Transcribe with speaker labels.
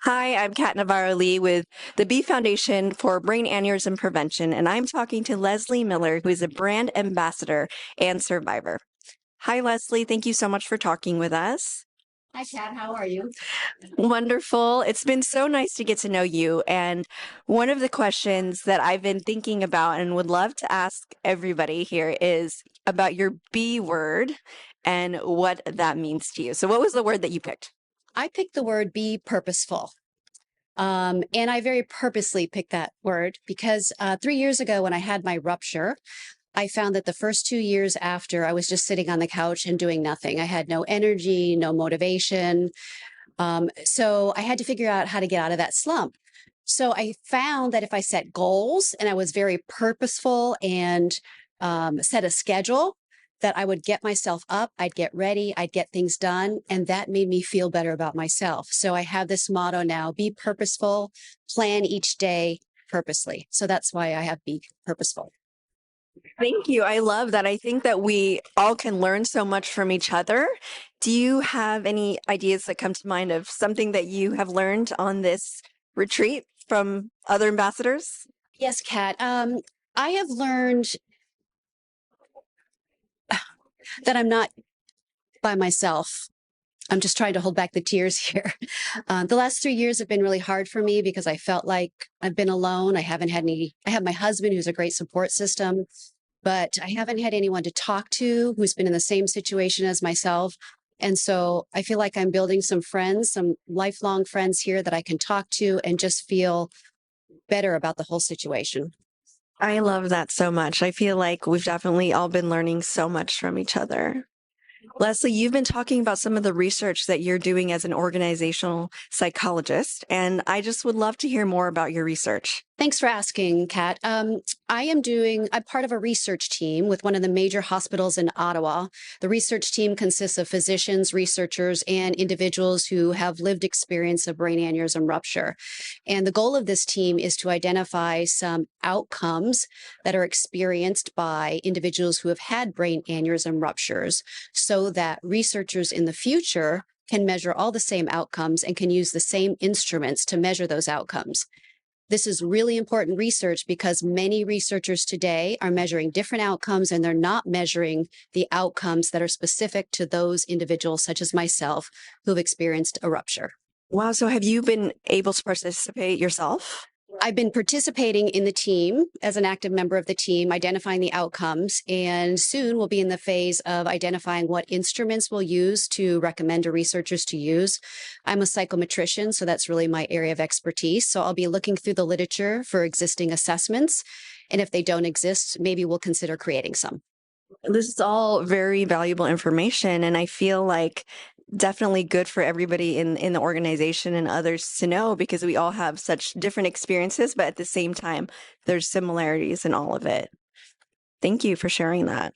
Speaker 1: Hi, I'm Kat Navarro-Lee with the B Foundation for Brain Aneurysm Prevention, and I'm talking to Leslie Miller, who is a brand ambassador and survivor. Hi, Leslie. Thank you so much for talking with us.
Speaker 2: Hi, Kat. How are you?
Speaker 1: Wonderful. It's been so nice to get to know you. And one of the questions that I've been thinking about and would love to ask everybody here is about your B word and what that means to you. So, what was the word that you picked?
Speaker 2: I picked the word be purposeful. And I very purposely picked that word because 3 years ago, when I had my rupture, I found that the first 2 years after, I was just sitting on the couch and doing nothing. I had no energy, no motivation. So I had to figure out how to get out of that slump. So I found that if I set goals and I was very purposeful and set a schedule, that I would get myself up, I'd get ready, I'd get things done. And that made me feel better about myself. So I have this motto now: be purposeful, plan each day purposely. So that's why I have be purposeful.
Speaker 1: Thank you. I love that. I think that we all can learn so much from each other. Do you have any ideas that come to mind of something that you have learned on this retreat from other ambassadors?
Speaker 2: Yes, Kat. I have learned that I'm not by myself. I'm just trying to hold back the tears here. The last 3 years have been really hard for me because I felt like I've been alone. I haven't had any, I have my husband who's a great support system, but I haven't had anyone to talk to who's been in the same situation as myself. And so I feel like I'm building some friends, some lifelong friends here that I can talk to and just feel better about the whole situation.
Speaker 1: I love that so much. I feel like we've definitely all been learning so much from each other. Leslie, you've been talking about some of the research that you're doing as an organizational psychologist, and I just would love to hear more about your research.
Speaker 2: Thanks for asking, Kat. I'm part of a research team with one of the major hospitals in Ottawa. The research team consists of physicians, researchers, and individuals who have lived experience of brain aneurysm rupture. And the goal of this team is to identify some outcomes that are experienced by individuals who have had brain aneurysm ruptures so that researchers in the future can measure all the same outcomes and can use the same instruments to measure those outcomes. This is really important research because many researchers today are measuring different outcomes and they're not measuring the outcomes that are specific to those individuals, such as myself, who've experienced a rupture.
Speaker 1: Wow, so have you been able to participate yourself?
Speaker 2: I've been participating in the team as an active member of the team, identifying the outcomes, and soon we'll be in the phase of identifying what instruments we'll use to recommend to researchers to use. I'm a psychometrician, so that's really my area of expertise. So I'll be looking through the literature for existing assessments, and if they don't exist, maybe we'll consider creating some.
Speaker 1: This is all very valuable information, and I feel like definitely good for everybody in the organization and others to know because we all have such different experiences, but at the same time, there's similarities in all of it. Thank you for sharing that.